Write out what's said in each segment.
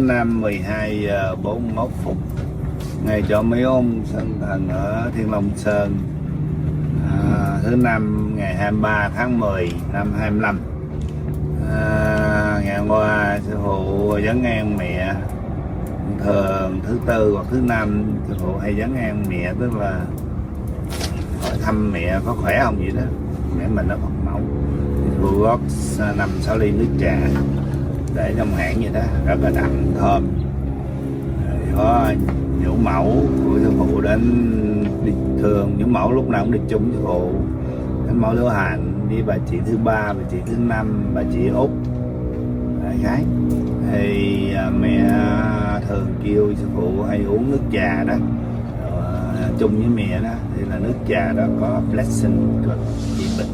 Năm 12 giờ 41 phút ngày cho mấy ông Sơn Thần ở Thiên Long Sơn, thứ năm ngày 23 tháng 10 năm 25. Ngày hôm qua Sư Phụ dẫn ngang mẹ. Thường thứ tư hoặc thứ năm Sư Phụ hay dẫn ngang mẹ, tức là hỏi thăm mẹ có khỏe không vậy đó. Mẹ mình nó Phật mẫu. Sư Phụ gót 5-6 ly nước trà để trong hãng vậy đó, rất là đậm thơm. Có nhũ mẫu của Sư Phụ đến đi, thường nhũ mẫu lúc nào cũng đi chung Sư Phụ, đến mẫu Lữ Hành đi bà chị thứ ba, bà chị thứ năm, bà chị Út đại gái. Thì mẹ thường kêu Sư Phụ hay uống nước trà đó chung với mẹ đó, thì là nước trà đó có blessing cho trị bệnh.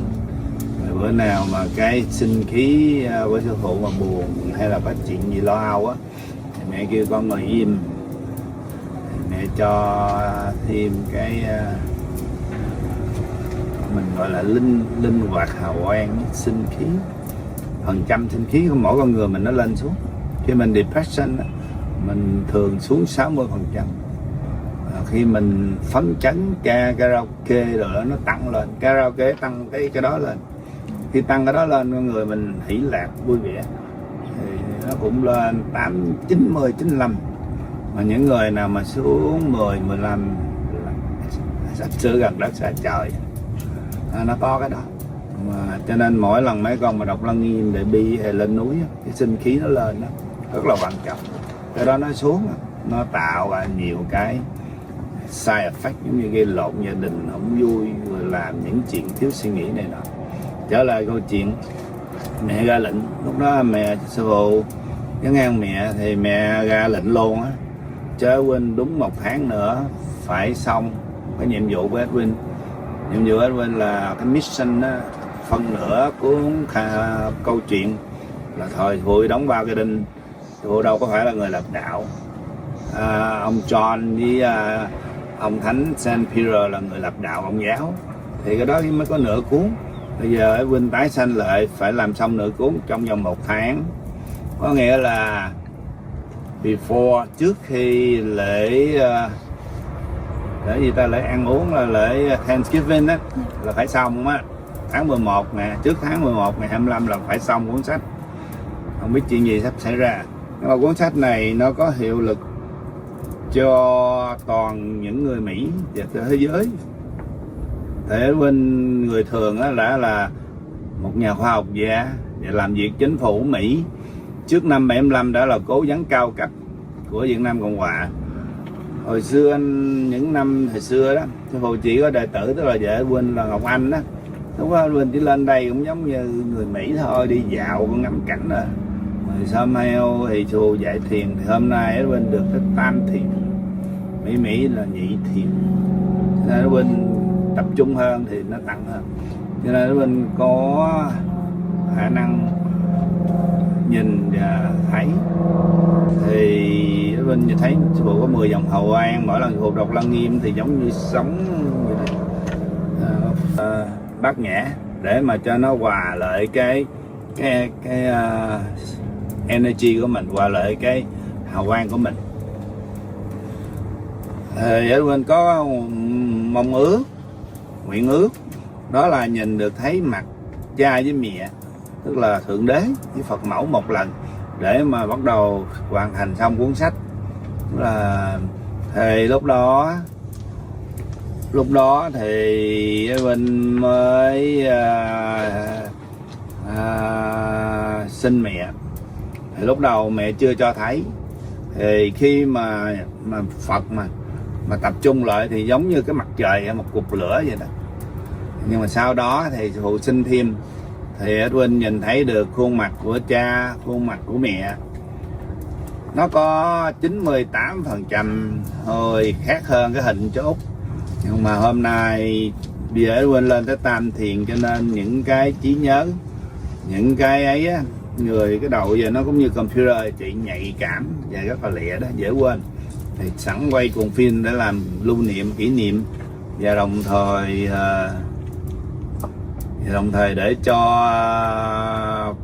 Bữa nào mà cái sinh khí của Sư Phụ mà buồn hay là có chuyện gì lo âu á, thì mẹ kêu con ngồi im, mẹ cho thêm cái mình gọi là linh hoạt hào quang sinh khí, phần trăm sinh khí của mỗi con người mình nó lên xuống. Khi mình depression á, mình thường xuống 60%. Khi mình phấn chấn karaoke rồi đó, nó tăng lên, karaoke tăng cái đó lên. Khi tăng cái đó lên, con người mình hỷ lạc vui vẻ thì nó cũng lên 8, 90, 95. Mà những người nào mà xuống 10, 15 sắp sửa gần đất xa trời, nó có cái đó. Mà cho nên mỗi lần mấy con mà đọc Lăng Nghiêm để bi hay lên núi, cái sinh khí nó lên đó rất là quan trọng. Cái đó nó xuống, nó tạo ra nhiều cái side effect, giống như gây lộn gia đình không vui, rồi làm những chuyện thiếu suy nghĩ này nọ. Trở lại câu chuyện mẹ ra lệnh, lúc đó mẹ Sư Phụ dẫn ngang mẹ thì mẹ ra lệnh luôn á, chớ quên đúng 1 tháng nữa phải xong cái nhiệm vụ của Edwin. Nhiệm vụ Edwin là cái mission đó, phân nửa cuốn câu chuyện là thời Hội đóng vào cái đinh. Sư Phụ đâu có phải là người lập đạo. Ông John với ông Thánh Saint Peter là người lập đạo Công giáo, thì cái đó mới có nửa cuốn. Bây giờ Edwin tái sanh lại phải làm xong nửa cuốn trong vòng 1 tháng. Có nghĩa là before, trước khi lễ gì ta, lễ ăn uống là lễ Thanksgiving á, là phải xong á, tháng 11 nè, trước tháng 11 ngày 25 là phải xong cuốn sách. Không biết chuyện gì sắp xảy ra. Nhưng mà cuốn sách này nó có hiệu lực cho toàn những người Mỹ và thế giới. Thế bên người thường á đã là một nhà khoa học gia và làm việc chính phủ Mỹ. Trước năm 75 đã là cố vấn cao cấp của Việt Nam Cộng Hòa. Hồi xưa những năm hồi xưa đó, Sư Phụ chỉ có đệ tử, tức là vợ Edwin là Ngọc Anh đó. Lúc đó Edwin chỉ lên đây cũng giống như người Mỹ thôi, đi dạo ngắm cảnh rồi. Rồi sau Mail thì Sư Phụ dạy thiền, thì hôm nay Edwin được cái tam thiền. Mỹ là nhị thiền. Nên Edwin tập trung hơn thì nó tăng hơn. Cho nên Edwin có khả năng nhìn và thấy. Thì Edwin nhìn thấy Sư Phụ có 10 dòng hào quang, mỗi lần Sư Phụ đọc Lăng Nghiêm thì giống như sống bát nhã, để mà cho nó hòa lại cái energy của mình, hòa lại cái hào quang của mình. Thì Edwin có mong ước, nguyện ước, đó là nhìn được thấy mặt cha với mẹ, tức là Thượng Đế với Phật mẫu một lần, để mà bắt đầu hoàn thành xong cuốn sách. Là thì lúc đó thì Edwin mới sinh mẹ. Thì lúc đầu mẹ chưa cho thấy. Thì khi mà Phật mà tập trung lại thì giống như cái mặt trời, một cục lửa vậy đó. Nhưng mà sau đó thì Sư Phụ sinh thêm, thì Edwin nhìn thấy được khuôn mặt của cha, khuôn mặt của mẹ. Nó có 98% hơi khác hơn cái hình cho Út. Nhưng mà hôm nay bây giờ Edwin lên tới tam thiền, cho nên những cái trí nhớ, những cái ấy á, người cái đầu giờ nó cũng như computer, chị nhạy cảm và rất là lẹ đó, dễ quên. Thì sẵn quay cuộn phim để làm lưu niệm, kỷ niệm, và đồng thời để cho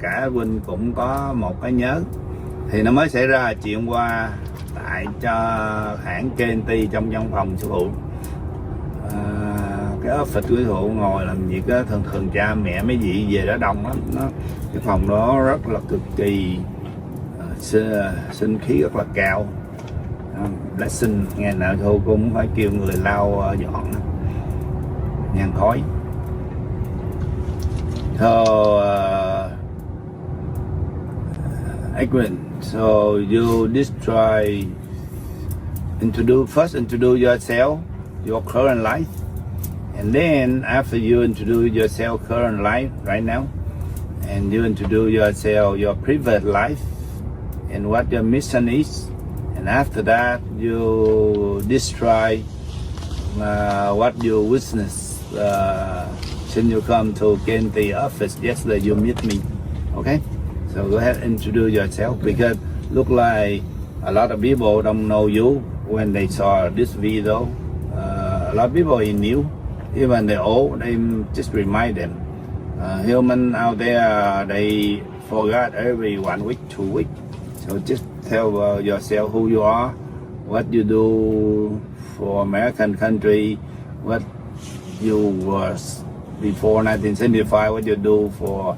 cả Edwin cũng có một cái nhớ. Thì nó mới xảy ra chuyện qua tại cho hãng TTT trong văn phòng sư phụ. Cái office của sư phụ ngồi làm việc đó, thường cha mẹ mấy vị về đó đông lắm. Cái phòng đó rất là cực kỳ sinh khí rất là cao. Blessing ngày nào thôi cũng phải kêu người lau dọn nhang khói. So Edwin, so you first introduce yourself, your current life, and then after you introduce yourself current life right now, and you introduce yourself your private life and what your mission is, and after that you describe what you witnessed since you come to KNT office yesterday. You meet me, okay? So go ahead and introduce yourself, because look like a lot of people don't know you when they saw this video. A lot of people is new, even the old, they just remind them. Human out there, they forgot every 1 week, 2 weeks. So just tell yourself who you are, what you do for American country, what you was before 1975, what you do for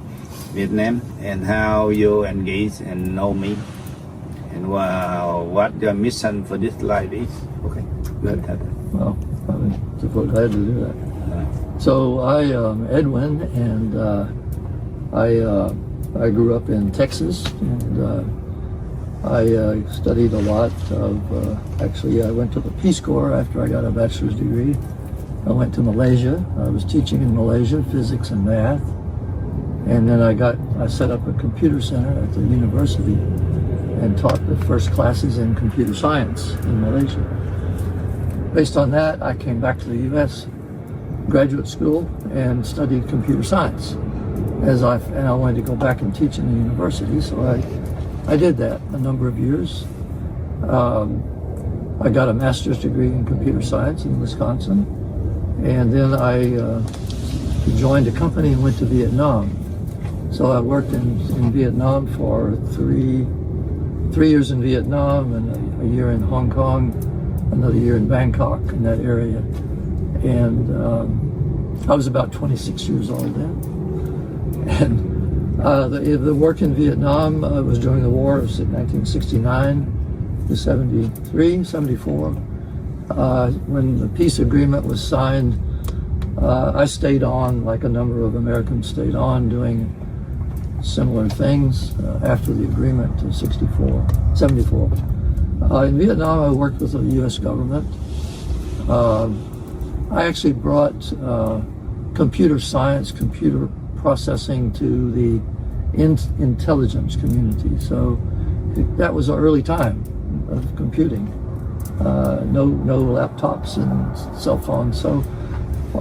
Vietnam, and how you engage and know me, and what your mission for this life is. Okay, good. Well, I'm glad to do that. So I am Edwin, and I grew up in Texas, and I studied a lot of, actually I went to the Peace Corps after I got a bachelor's degree. I went to Malaysia. I was teaching in Malaysia, physics and math. And then I set up a computer center at the university and taught the first classes in computer science in Malaysia. Based on that, I came back to the U.S. graduate school and studied computer science. And I wanted to go back and teach in the university, so I did that a number of years. I got a master's degree in computer science in Wisconsin, and then I joined a company and went to Vietnam. So I worked in Vietnam for three years in Vietnam, and a year in Hong Kong, another year in Bangkok, in that area. And I was about 26 years old then. And the work in Vietnam was during the war of 1969 to 73, 74. When the peace agreement was signed, I stayed on, like a number of Americans stayed on, doing similar things after the agreement in 74. In Vietnam, I worked with the U.S. government. I actually brought computer science, computer processing to the intelligence community. So that was an early time of computing. No laptops and cell phones. So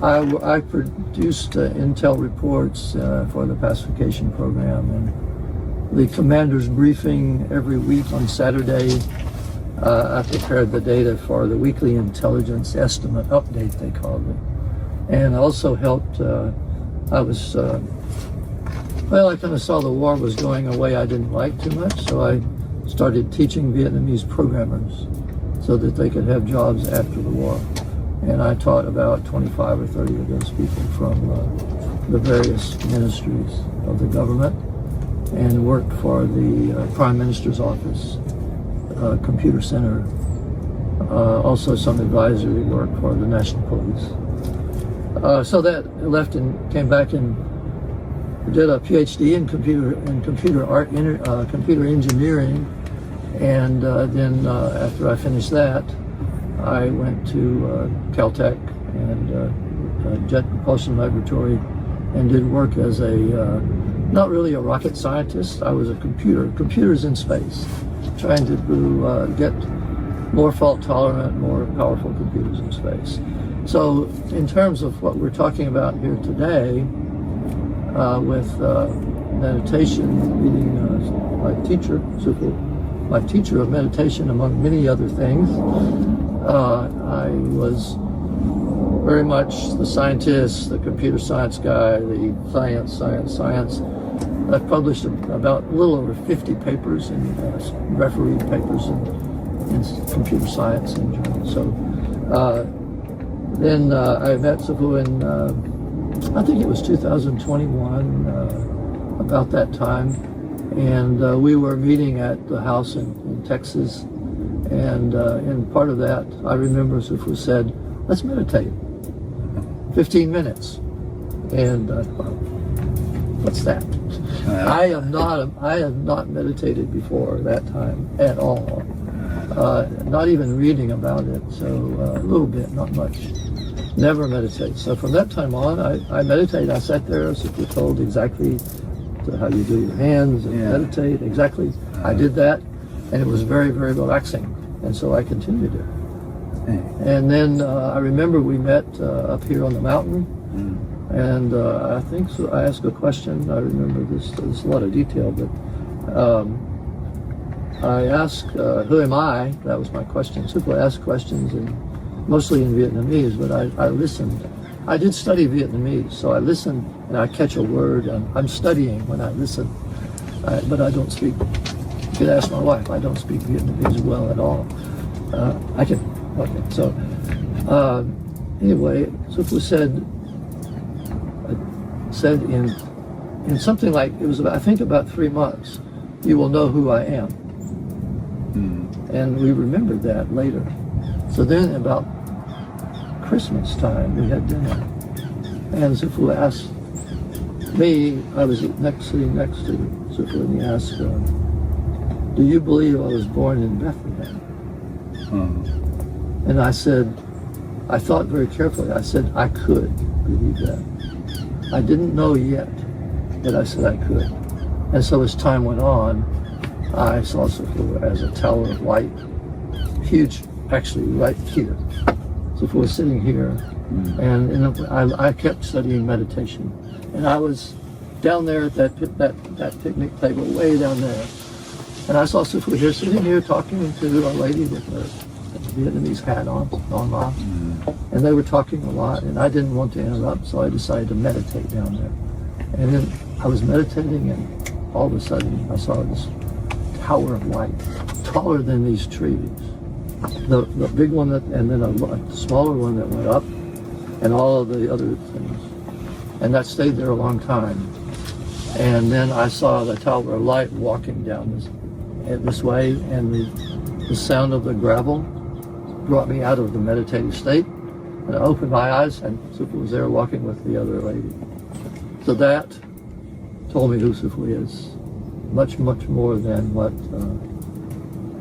I produced intel reports for the pacification program, and the commander's briefing every week on Saturday. I prepared the data for the weekly intelligence estimate update, they called it, and also helped. I kind of saw the war was going a way I didn't like too much, so I started teaching Vietnamese programmers so that they could have jobs after the war. And I taught about 25 or 30 of those people from the various ministries of the government, and worked for the Prime Minister's office, computer center, also some advisory work for the National Police. So that left and came back and did a PhD in computer engineering, and then after I finished that, I went to Caltech and Jet Propulsion Laboratory, and did work as not really a rocket scientist. I was a computers in space, trying to get more fault tolerant, more powerful computers in space. So in terms of what we're talking about here today, with meditation, meeting my teacher, Sư Phụ, my teacher of meditation, among many other things, I was very much the scientist, the computer science guy, the science. I've published about a little over 50 papers and refereed papers in computer science and journals. So then I met Sư Phụ in, I think it was 2021, about that time. And we were meeting at the house in Texas. And in part of that, I remember Sư Phụ said, let's meditate. 15 minutes. And what's that? I have not meditated before that time at all. Not even reading about it. So a little bit, not much. Never meditate. So from that time on, I meditate. I sat there, Sư Phụ told exactly how you do your hands and meditate. Exactly. I did that, and it was very, very relaxing. And so I continued it. And then I remember we met up here on the mountain. And I think so I asked a question. I remember this. There's a lot of detail, but I asked, "Who am I?" That was my question. Sư Phụ asked questions, and mostly in Vietnamese, but I listened. I did study Vietnamese, so I listened and I catch a word. I'm studying when I listen, but I don't speak. You could ask my wife. I don't speak Vietnamese well at all. I can. Okay. So anyway, Sư Phụ said in something like, it was about, I think about 3 months, you will know who I am. And we remembered that later. So then about Christmas time, we had dinner. And Sư Phụ asked me, I was sitting next to Sư Phụ, and he asked, do you believe I was born in Bethlehem? And I said, I thought very carefully, I said I could believe that. I didn't know yet, but I said I could. And so as time went on, I saw Sư Phụ as a tower of light, huge, actually right here. Sư Phụ was sitting here, and I kept studying meditation. And I was down there at that picnic table, way down there. And I saw Sư Phụ here, sitting here, talking to a lady with a Vietnamese hat on, and they were talking a lot, and I didn't want to interrupt, so I decided to meditate down there. And then I was meditating, and all of a sudden I saw this tower of light, taller than these trees. The big one, and then a smaller one that went up, and all of the other things. And that stayed there a long time. And then I saw the tower of light walking down this way, and the sound of the gravel brought me out of the meditative state, and I opened my eyes, and Sư Phụ was there walking with the other lady. So that told me who Sư Phụ is, much, much more than what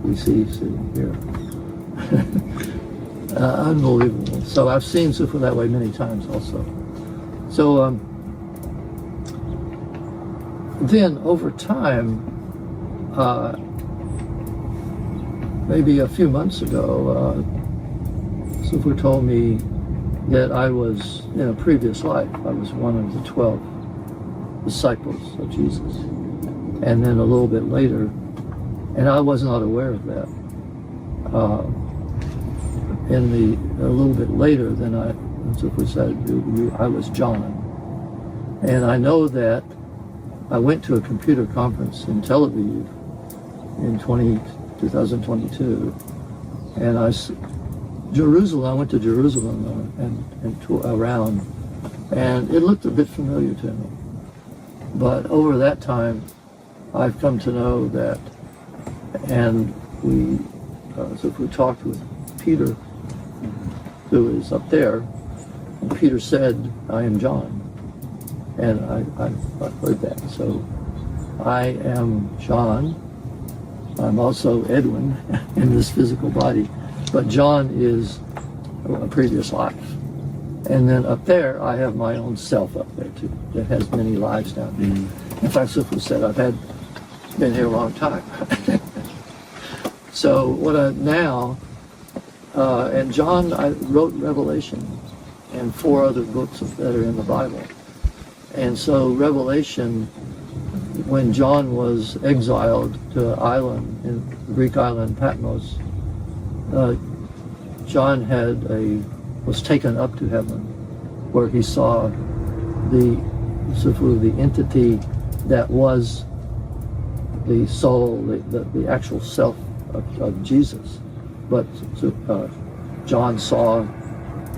we see sitting here. Unbelievable. So I've seen Sư Phụ that way many times also. So then over time, maybe a few months ago, Sư Phụ told me that I was, in a previous life, I was one of the 12 disciples of Jesus. And then a little bit later, and I was not aware of that, a little bit later than Sư Phụ said, I was John. And I know that I went to a computer conference in Tel Aviv in 2022, and I went to Jerusalem and around, and it looked a bit familiar to me. But over that time, I've come to know that, and so if we talked with Peter, who is up there, and Peter said, I am John. And I've heard that. So I am John. I'm also Edwin in this physical body. But John is a previous life. And then up there, I have my own self up there too, that has many lives down there. In fact, Sư Phụ said, I've been here a long time. So and John, I wrote Revelation and 4 other books that are in the Bible. And so Revelation, when John was exiled to an island, in the Greek island Patmos, John was taken up to heaven, where he saw the entity that was the soul, the actual self of Jesus. But John saw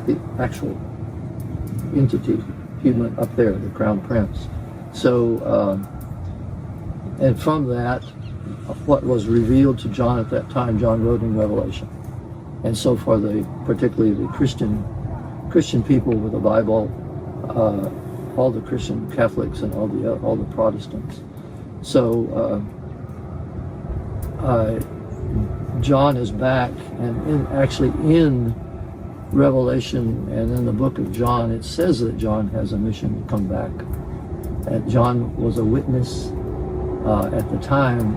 the actual entity, human, up there, the crown prince. So, and from that, what was revealed to John at that time, John wrote in Revelation. And so for particularly the Christian people with the Bible, all the Christian Catholics and all the Protestants. So John is back, and actually in Revelation and in the book of John, it says that John has a mission to come back. And John was a witness at the time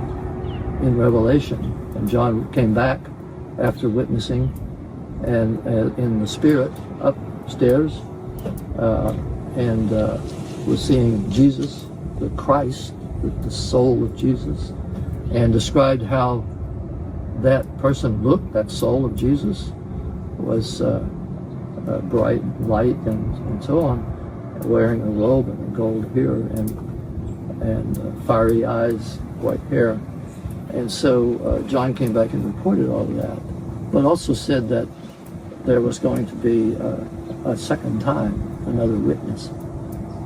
in Revelation, and John came back after witnessing and in the spirit upstairs and was seeing Jesus, the Christ, the soul of Jesus, and described how that person looked, that soul of Jesus was bright light and so on, wearing a robe and a gold hair and fiery eyes, white hair. And so John came back and reported all of that, but also said that there was going to be a second time, another witness.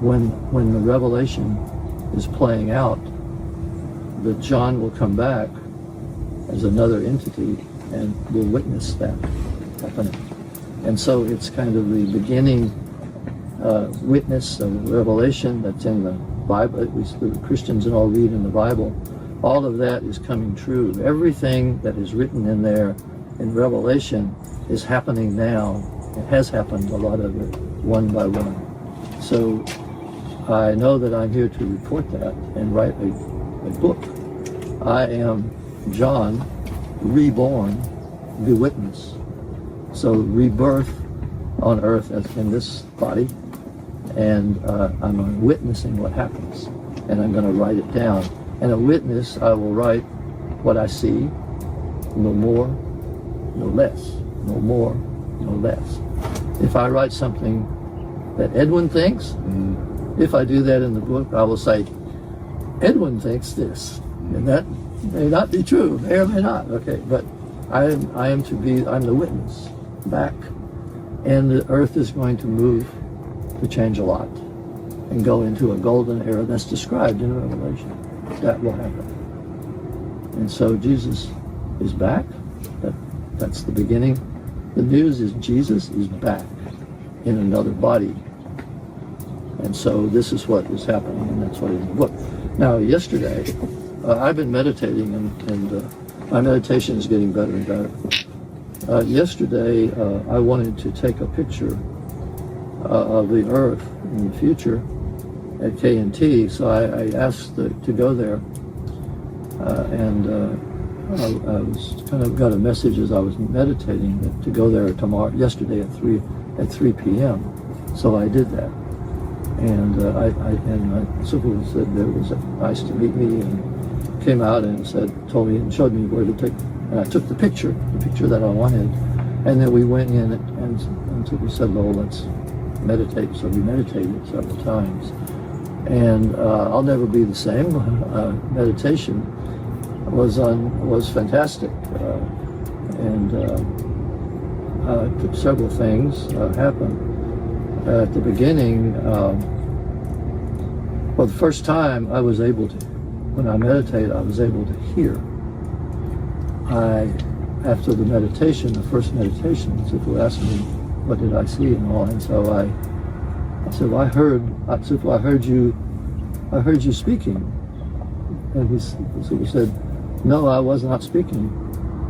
When the revelation is playing out, that John will come back as another entity and will witness that happening. And so it's kind of the beginning witness of revelation that's in the Bible. At least the Christians and all read in the Bible. All of that is coming true. Everything that is written in there in Revelation is happening now. It has happened, a lot of it, one by one. So I know that I'm here to report that and write a book. I am John, reborn, the witness. So rebirth on earth as in this body, and I'm witnessing what happens, and I'm going to write it down. And a witness, I will write what I see, no more, no less, no more, no less. If I write something that Edwin thinks, if I do that in the book, I will say, Edwin thinks this, and that may not be true, may or may not, okay, but I'm the witness back, and the earth is going to move to change a lot and go into a golden era that's described in Revelation. That will happen. And so Jesus is back. That's the beginning. The news is Jesus is back in another body. And so this is what is happening, and that's what is in the book. Now, yesterday, I've been meditating, and my meditation is getting better and better. Yesterday, I wanted to take a picture of the Earth in the future at K&T, so I asked to go there, and I was kind of got a message as I was meditating that to go there yesterday at 3 p.m. So I did that, and Sư Phụ said it was nice to meet me, and came out and told me and showed me where to take, and I took the picture that I wanted, and then we went in and Sư Phụ said, well, let's meditate. So we meditated several times. And I'll never be the same. Meditation was fantastic, and several things happened. At the beginning, the first time I was able to, when I meditate, I was able to hear. After the meditation, the first meditation, Sư asked me, what did I see and all, and so I said, well, I heard you speaking. And he said, no, I was not speaking,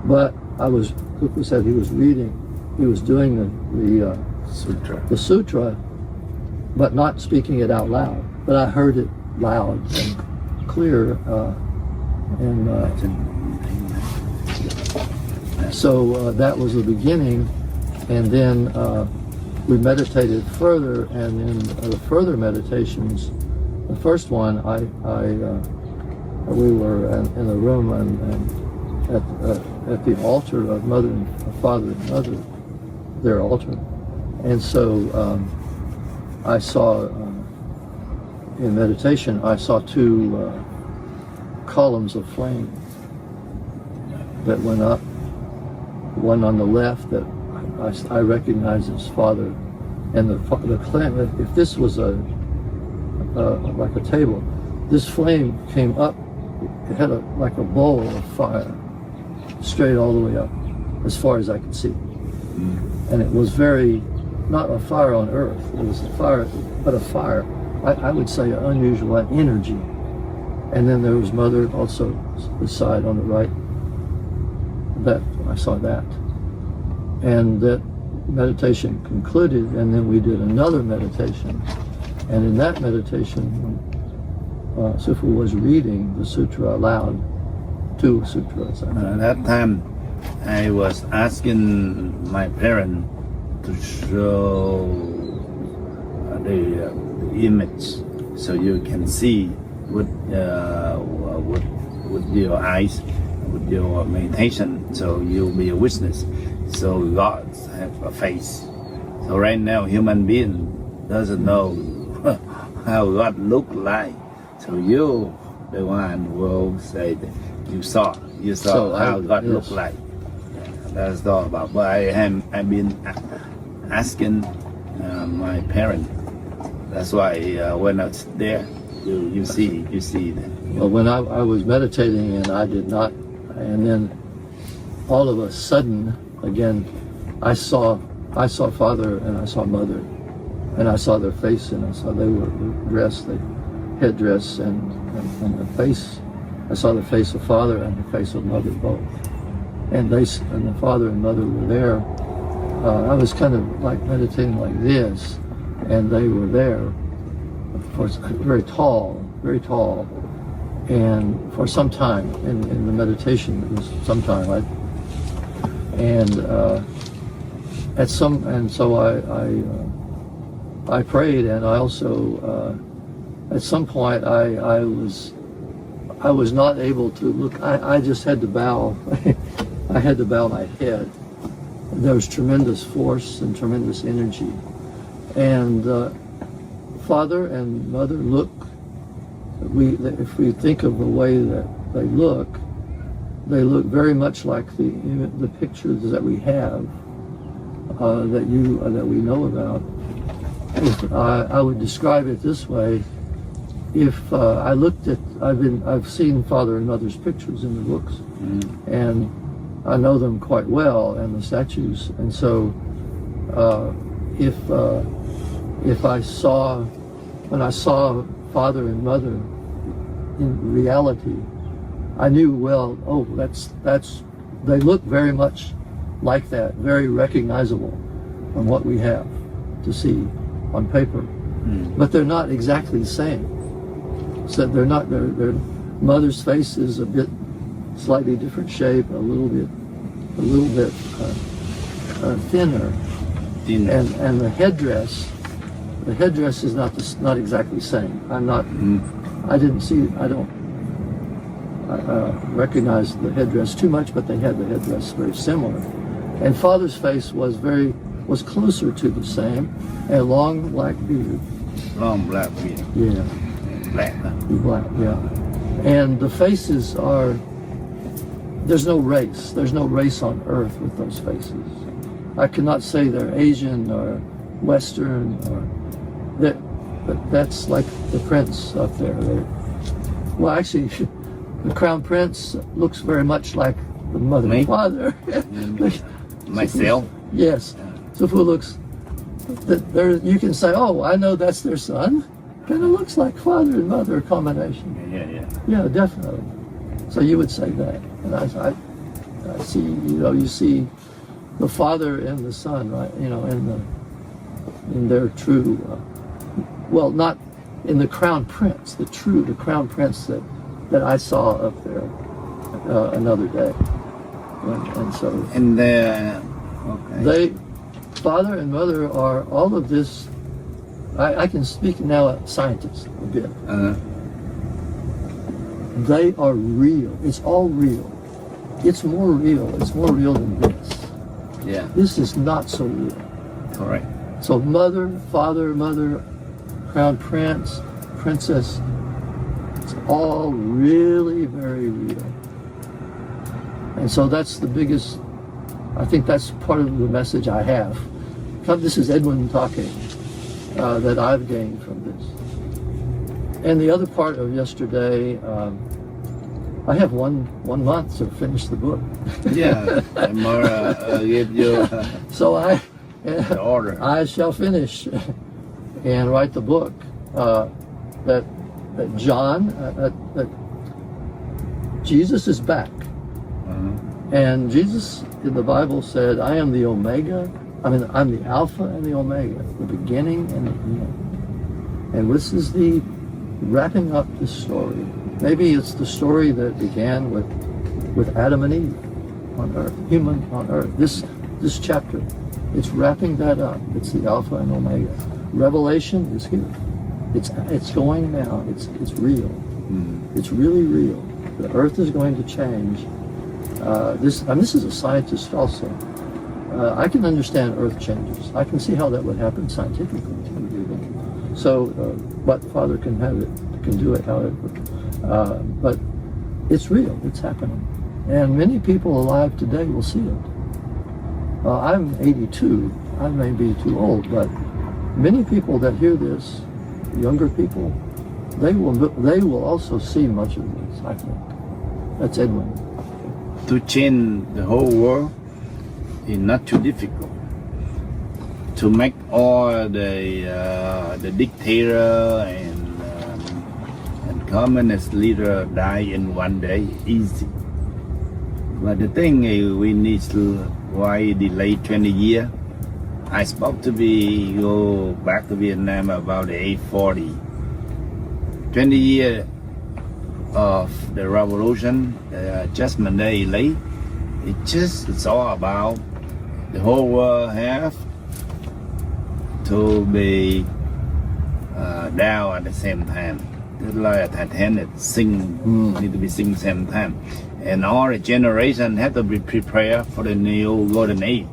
but Sư said he was reading, he was doing the sutra, but not speaking it out loud. But I heard it loud and clear, so that was the beginning, and then we meditated further, and in the further meditations, the first one, we were in the room and at the altar of Mother and Father and Mother, their altar, and so I saw in meditation, I saw two columns of flame that went up. One on the left that I recognized as Father, and the flame. If this was like a table, this flame came up. It had like a bowl of fire, straight all the way up, as far as I could see. And it was not a fire on earth. It was a fire, but a fire. I would say an unusual energy. And then there was Mother also beside on the right. That I saw that, and that meditation concluded, and then we did another meditation. And in that meditation, Sư Phụ was reading the sutra aloud, two sutras. At that time, I was asking my parents to show the image, so you can see with your eyes, with your meditation, so you'll be a witness. So God have a face. So right now, human being doesn't know how God look like. So you, the one, will say that you saw how God look like. That's all about. But I've been asking my parents. That's why when I was there, you see that. Well, when I was meditating and I did not, and then all of a sudden, again, I saw Father and I saw Mother, and I saw their face, and I saw they were dressed, the headdress and the face. I saw the face of Father and the face of Mother both, and the Father and Mother were there. I was kind of like meditating like this, and they were there. Of course, very tall, and for some time in the meditation, it was some time. So I prayed, and I also at some point I was not able to look. I just had to bow. I had to bow my head. There was tremendous force and tremendous energy, and Father and Mother look. If we think of the way that they look very much like the pictures that we have that we know about. I would describe it this way: if I looked at, I've seen Father and Mother's pictures in the books, and I know them quite well, and the statues. And so, when I saw Father and Mother in reality, I knew, well, oh, they look very much like that, very recognizable from what we have to see on paper. But they're not exactly the same. So their Mother's face is a bit slightly different shape, a little bit thinner, and the headdress is not exactly the same. I don't recognize the headdress too much, but they had the headdress very similar. And Father's face was closer to the same, and long black beard. Long black beard. Yeah. Black. Black, yeah. And the faces are, there's no race. There's no race on earth with those faces. I cannot say they're Asian or Western but that's like the prince up there. Well, actually, the crown prince looks very much like the Mother and Father. Myself? Yes. Sư Phụ looks, you can say, oh, I know that's their son. Kind of looks like Father and Mother combination. Yeah, definitely. So you would say that. And I see, you see the Father and the Son, right? In their true, well, not in the crown prince, the crown prince that I saw up there another day. And so. And okay. Father and Mother are all of this. I can speak now as scientists a bit. They are real. It's all real. It's more real. It's more real than this. Yeah. This is not so real. Correct. So Mother, Father, Mother, Crown Prince, princess. It's all really very real. And so that's the biggest, I think that's part of the message I have. This is Edwin talking, that I've gained from this. And the other part of yesterday, I have one month to finish the book. Yeah, Mara give you So the order. I shall finish and write the book that John, that Jesus is back. And Jesus in the Bible said, I am the Omega, I'm the Alpha and the Omega, the beginning and the end. And this is the wrapping up this story. Maybe it's the story that began with Adam and Eve on earth, human on earth. This chapter, it's wrapping that up. It's the Alpha and Omega. Revelation is here. It's going now. It's real. It's really real. The earth is going to change. This is a scientist also. I can understand earth changes. I can see how that would happen scientifically. So, but Father can do it however. But it's real. It's happening. And many people alive today will see it. I'm 82. I may be too old, but many people that hear this, younger people, they will also see much of this, I think. That's Edwin. To change the whole world is not too difficult. To make all the dictator and communist leader die in one day, easy. But the thing is, we need to why delay 20 years. I supposed to go back to Vietnam about the age 40. 20 years of the revolution, the adjustment day late. It's all about the whole world have to be down at the same time. Just like a Titanic need to be sing the same time. And all the generation have to be prepared for the new golden age.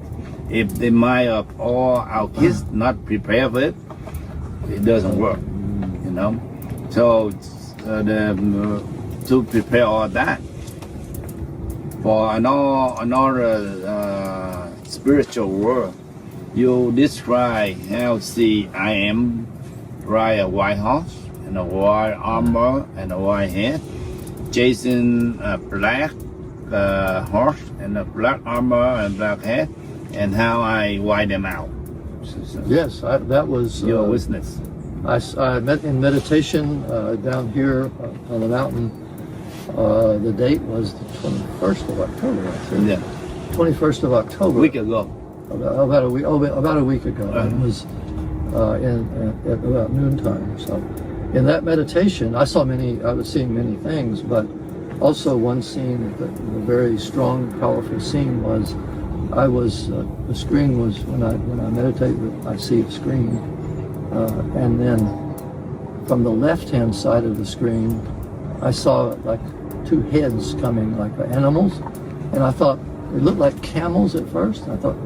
If the mind of all our kids not prepared for it, it doesn't work, you know. So to prepare all that for another spiritual world, you describe how see I am ride a white horse and a white armor and a white head, chasing a black horse and a black armor and black head, and how I wipe them out. So yes, that was your witness. I met in meditation down here on the mountain. The date was the 21st of October, I think. Yeah. 21st of October. A week ago. About a week ago. It was at about noontime. So in that meditation, I was seeing many things, but also one scene, the very strong, powerful scene was, the screen was, when I meditate, I see a screen, and then from the left-hand side of the screen, I saw like two heads coming like animals, and I thought, it looked like camels at first. I thought,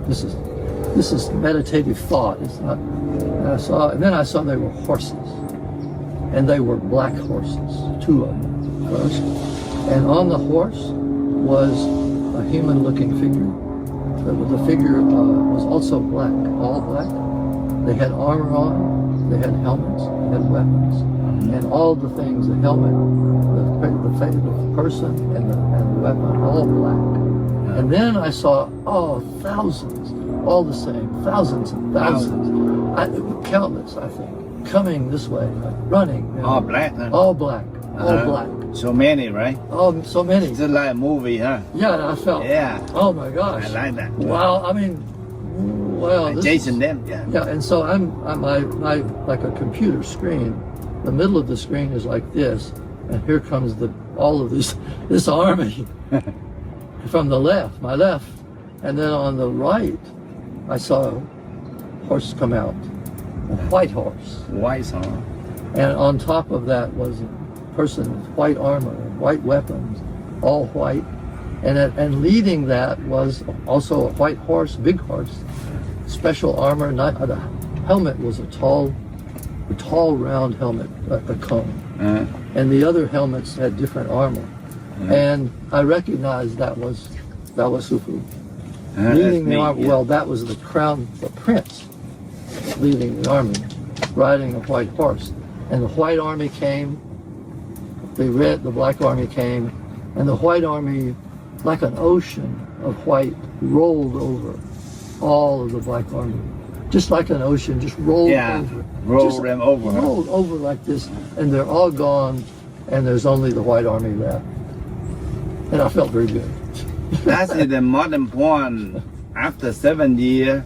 this is meditative thought. It's not. And then I saw they were horses, and they were black horses, two of them first. And on the horse was a human-looking figure. The figure was also black, all black. They had armor on, they had helmets, they had weapons, and all the things, the helmet, the person, and the weapon, all black. And then I saw, thousands, all the same, thousands and thousands, countless, I think, coming this way, running. All black, huh? All black, all black. So many, right? Oh, so many. It's like a movie, huh? Yeah, and I felt, oh my gosh. I like that. Wow, I mean, well. Chasing them, yeah. Yeah, and so I'm like a computer screen. The middle of the screen is like this, and here comes all of this army from the left, my left, and then on the right, I saw a horse come out, a white horse. White horse. And on top of that was a person with white armor, white weapons, all white, and leading that was also a white horse, big horse, special armor. The helmet was a tall a tall round helmet, like a cone. Uh, And the other helmets had different armor. And I recognized that was Sư Phụ. Leading the army, well, that was the prince leading the army, riding a white horse. And the white army came, the black army came, and the white army, like an ocean of white, rolled over all of the black army. Just like an ocean, just rolled over. Rolled them over. Rolled over like this, and they're all gone, and there's only the white army left. And I felt very good. That's the modern point. After 7 years,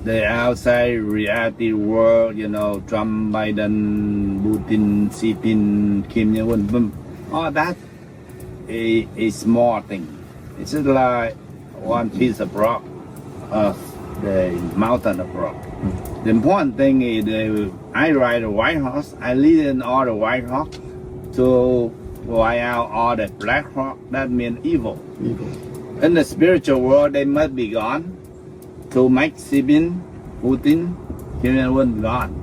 the outside reality world, Trump, Biden, Putin, Xi Jinping, Kim Jong-un, all that a small thing. It's just like one piece of rock of the mountain of rock. The important thing is I ride a white horse. I lead in all the white horse to wipe out all the black horse. That means evil. In the spiritual world, they must be gone to make Xi Jinping, Putin, Kim Jong-un gone.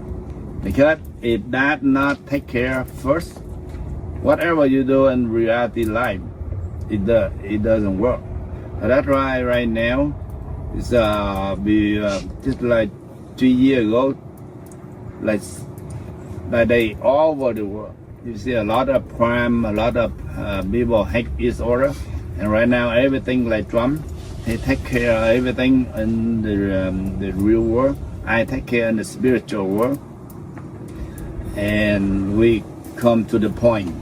Because if that not take care first, whatever you do in reality life, it doesn't work. So that's why right now, it's just like 3 years ago, like they all over the world. You see a lot of crime, a lot of people hate each other, and right now everything like Trump, he take care of everything in the real world. I take care in the spiritual world, and we come to the point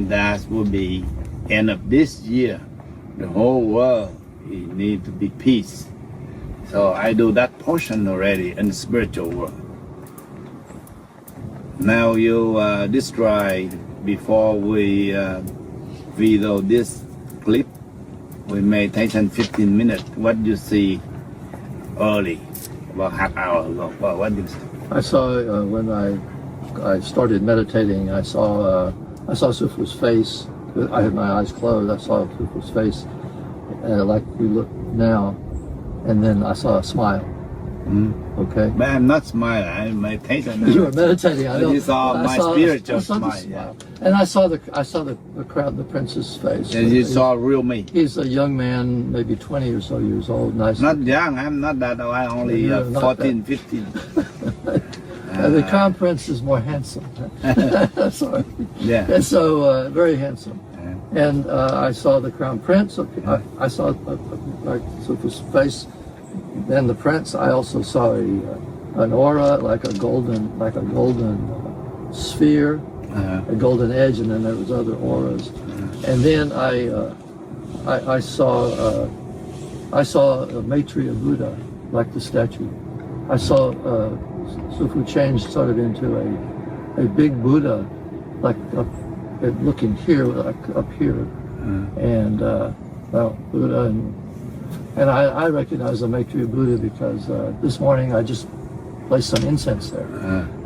that will be end of this year. The whole world need to be peace. So I do that portion already in the spiritual world. Now you describe before we video this clip. We may take 10-15 minutes. What do you see early, about half hour ago? Well, what did you see? I saw when I started meditating. I saw Sư Phụ face. I had my eyes closed. I saw Sư Phụ face, like we look now, and then I saw a smile. Okay. But I'm not smiling. I'm meditating. You were meditating. I know. You saw my spiritual smile. Yeah. And I saw the crowd, the prince's face. And you saw real me. He's a young man, maybe 20 or so years old. Nice. Not young. I'm not that old. I'm only 14, 15. The crown prince is more handsome. Sorry. Yeah. And so very handsome. And I saw the crown prince. I saw like Sư Phụ face. Then the prince. I also saw an aura, like a golden sphere, a golden edge, and then there was other auras. And then I saw a Maitreya Buddha, like the statue. I saw Sư Phụ changed sort of into a big Buddha, like looking here, like up here, and Buddha, and I recognize the Maitreya Buddha because this morning I just placed some incense there,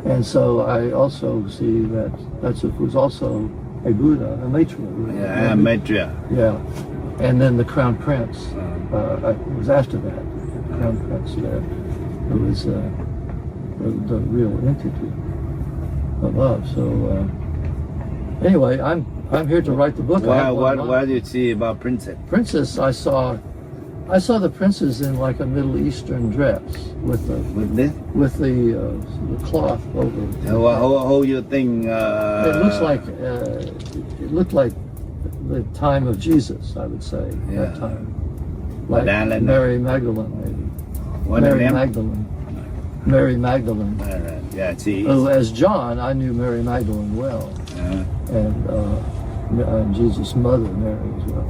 and so I also see that Sư Phụ is also a Buddha, a Maitreya Buddha. Yeah, Maitreya. Yeah, and then the crown prince was after that. The crown prince there, who was the real entity above. So anyway, I'm here to write the book. What do you see about princess? Princess, I saw the princess in like a Middle Eastern dress with the cloth over. How you think? It looked like the time of Jesus, I would say. Yeah. That time, like Mary Magdalene, maybe. Mary Magdalene. Yeah, see. As John, I knew Mary Magdalene well, and Jesus' mother Mary as well,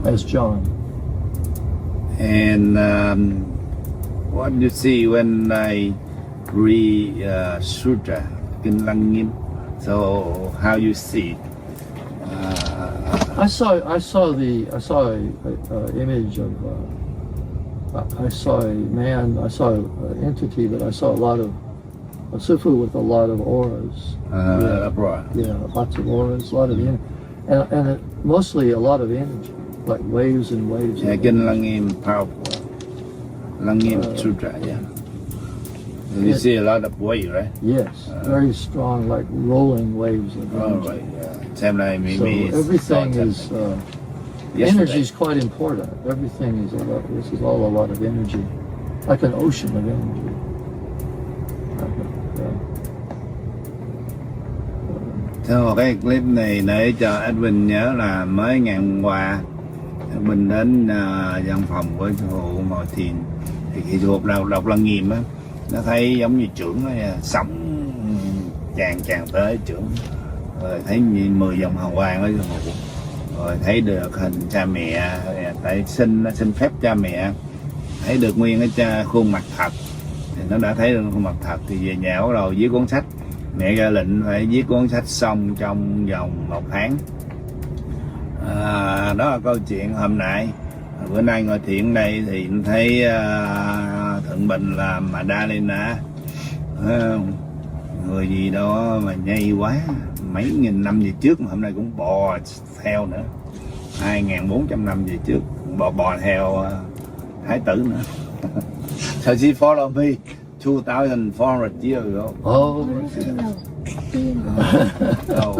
as John. And what do you see when I read Sutra, Kinh Lăng Nghiêm? So how you see it? I saw a image of. I saw a man. I saw an entity, but I saw a lot of a Sư Phụ with a lot of auras. Yeah, lots of auras, a lot of and mostly a lot of energy, like waves and waves. Yeah, Kinh Lăng Nghiêm powerful. Lăng Nghiêm Sutra, yeah. You see a lot of wave, right? Yes, very strong, like rolling waves of Oh, energy. right. Same like me. So everything started is yesterday. energy is quite important. Everything is this is all a lot of energy, like an ocean of energy. Sau cái clip này để cho Edwin nhớ là mới ngày hôm qua Edwin đến văn phòng của sư phụ ngồi thiền, thì khi sư phụ đọc lăng nghiêm á, nó thấy giống như trưởng đó, sống tràn tới trưởng, rồi thấy như 10 dòng hào quang với sư phụ, rồi thấy được hình cha mẹ, tại xin phép cha mẹ, thấy được nguyên cái khuôn mặt thật, thì nó đã thấy được khuôn mặt thật, thì về nhà bắt đầu viết cuốn sách. Mẹ ra lệnh phải viết cuốn sách xong trong vòng 1 tháng. Đó là câu chuyện hôm nay. Bữa nay ngồi thiền đây thì thấy Thượng Bình là Madalena, người gì đó mà nhây quá, mấy nghìn năm về trước mà hôm nay cũng bò theo nữa, 2.400 năm về trước bò theo Thái tử nữa. So she follow me 2,400 years ago. Oh, So,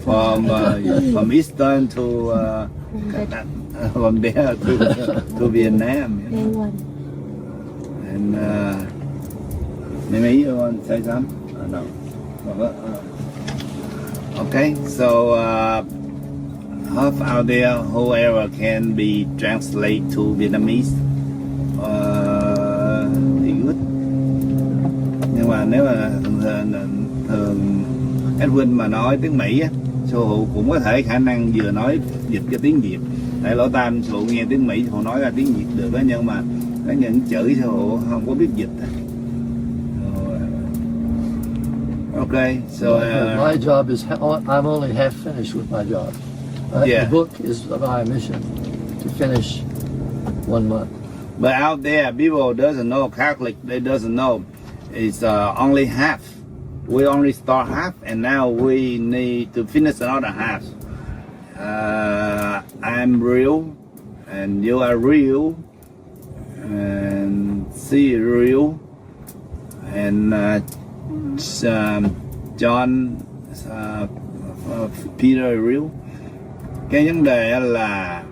from Eastern to from there to Vietnam. And maybe you want to say something? No. Okay, so half out there, whoever can be translate to Vietnamese, thì good. Nhưng mà nếu mà thường Edwin mà nói tiếng Mỹ á, sư phụ cũng có thể khả năng vừa nói dịch cái tiếng Việt. Tại lỗ tai sư phụ nghe tiếng Mỹ, sư phụ nói ra tiếng Việt được đó, nhưng mà có những chữ sư phụ không có biết dịch. Okay, so my job is I'm only half finished with my job. Yeah. The book is my mission to finish 1 month. But out there, people doesn't know Catholic. They doesn't know it's only half. We only start half, and now we need to finish another half. I'm real, and you are real, and she is real, and John, Peter is real. Cái vấn đề là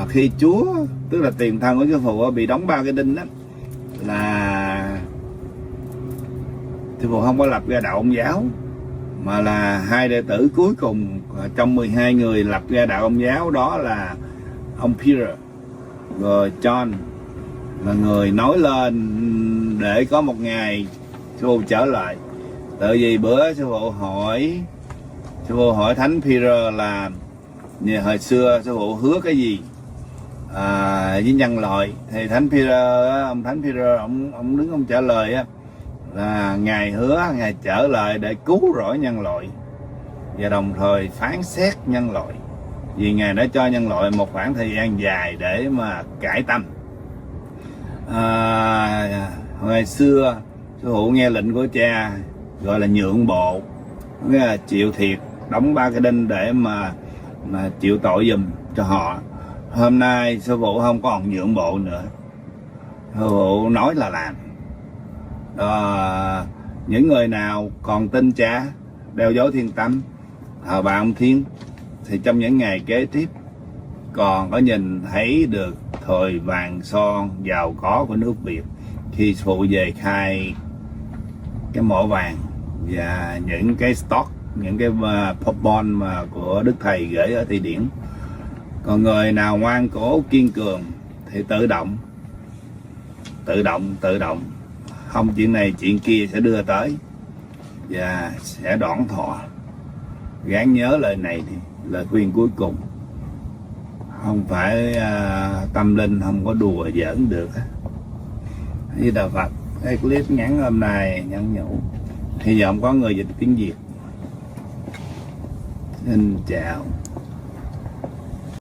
khi Chúa, tức là tiền thân của sư phụ bị đóng 3 cái đinh đó, là sư phụ không có lập ra đạo Công giáo, mà là 2 đệ tử cuối cùng trong 12 người lập ra đạo Công giáo, đó là ông Peter rồi John, là người nói lên để có một ngày sư phụ trở lại. Tại vì bữa sư phụ hỏi Thánh Peter là hồi xưa sư phụ hứa cái gì với nhân loại, thì ông Thánh Peter ông đứng ông trả lời á, là Ngài hứa Ngài trở lại để cứu rỗi nhân loại và đồng thời phán xét nhân loại, vì Ngài đã cho nhân loại một khoảng thời gian dài để mà cải tâm. Hồi xưa sư phụ nghe lệnh của cha gọi là nhượng bộ, nghĩa là chịu thiệt, đóng 3 cái đinh để mà chịu tội giùm cho họ. Hôm nay sư phụ không còn nhượng bộ nữa, sư phụ nói là làm. Những người nào còn tin cha, đeo dấu thiên tâm, thờ bà ông Thiên, thì trong những ngày kế tiếp còn có nhìn thấy được thời vàng son giàu có của nước Việt, khi sư phụ về khai cái mỏ vàng và những cái stock, những cái bond mà của Đức Thầy gửi ở Thụy Điển. Còn người nào ngoan cố kiên cường thì tự động, không chuyện này chuyện kia sẽ đưa tới và sẽ đoạn thọ. Gắng nhớ lời này đi, lời khuyên cuối cùng. Không phải tâm linh không có đùa giỡn được. Như Đạo Phật, cái clip ngắn hôm nay nhắn nhủ, hy vọng có người dịch tiếng Việt. Xin chào.